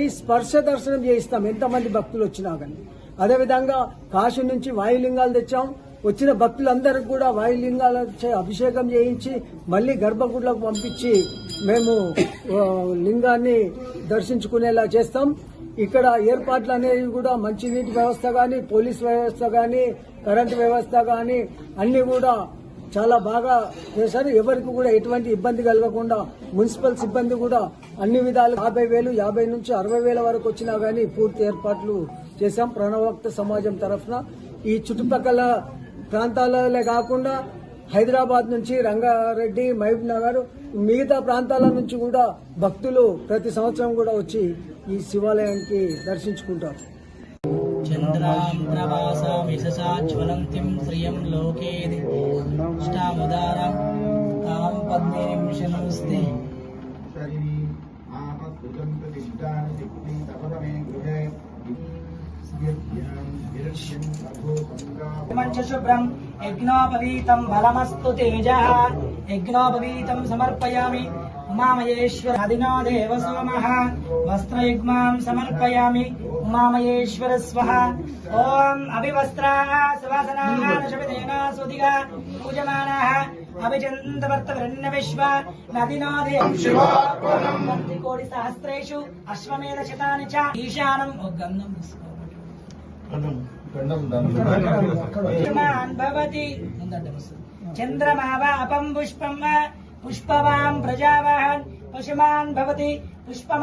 ఈ స్పర్శ దర్శనం చేయిస్తాం ఎంతమంది భక్తులు వచ్చినా కానీ. అదేవిధంగా కాశీ నుంచి వాయులింగాలు తెచ్చాం. వచ్చిన భక్తులందరికీ కూడా వాయులింగాల అభిషేకం చేయించి మళ్లీ గర్భగుడిలోకి పంపించి మేము లింగాన్ని దర్శించుకునేలా చేస్తాం. ఇక్కడ ఏర్పాట్లు అనేవి కూడా మంచినీటి వ్యవస్థ గాని, పోలీస్ వ్యవస్థ గాని, కరెంటు వ్యవస్థ గాని అన్ని కూడా చాలా బాగా చేశారు. ఎవరికి కూడా ఎటువంటి ఇబ్బంది కలగకుండా మున్సిపల్ సిబ్బంది కూడా అన్ని విధాలు 50,000, 50 నుంచి 60,000 వరకు వచ్చినా గానీ పూర్తి ఏర్పాట్లు చేశాం ప్రణవభక్త సమాజం తరఫున. ఈ చుట్టుపక్కల ప్రాంతాలే కాకుండా హైదరాబాద్ నుంచి రంగారెడ్డి, మహబూబ్ నగర్, మిగతా ప్రాంతాల నుంచి కూడా భక్తులు ప్రతి సంవత్సరం కూడా వచ్చి ఈ శివాలయానికి దర్శించుకుంటారు. చంద్రాం ప్రభాసామిషసాజ్వలంతిం శ్రియం లోకేదిష్టాముదారం తాం పద్మేం శనోస్తి. శుభ్రం యజ్ఞోపవీతం బలమస్తు తేజః యజ్ఞోపవీతం సమర్పయామి. ఉమామయేశ్వర అదినో దేవ సోమః వస్త్రయుగ్మాం సమర్పయామి. ఉమామయేశ్వర స్వః. ఓం అభివస్త్రాః సువాసనాః నశవితేన సుదిగా పూజమానాః అభిచందవర్తవరణ్య విశ్వ నదినో దేవ శివార్పణం. కోటి సహస్రేషు అశ్వమేధ శతాని చ ఈశానం. గంధం భవతి చంద్రమావాపం పుష్పం పుష్పవాం ప్రజావాహన్ పశుమాన్ భవతి పుష్ప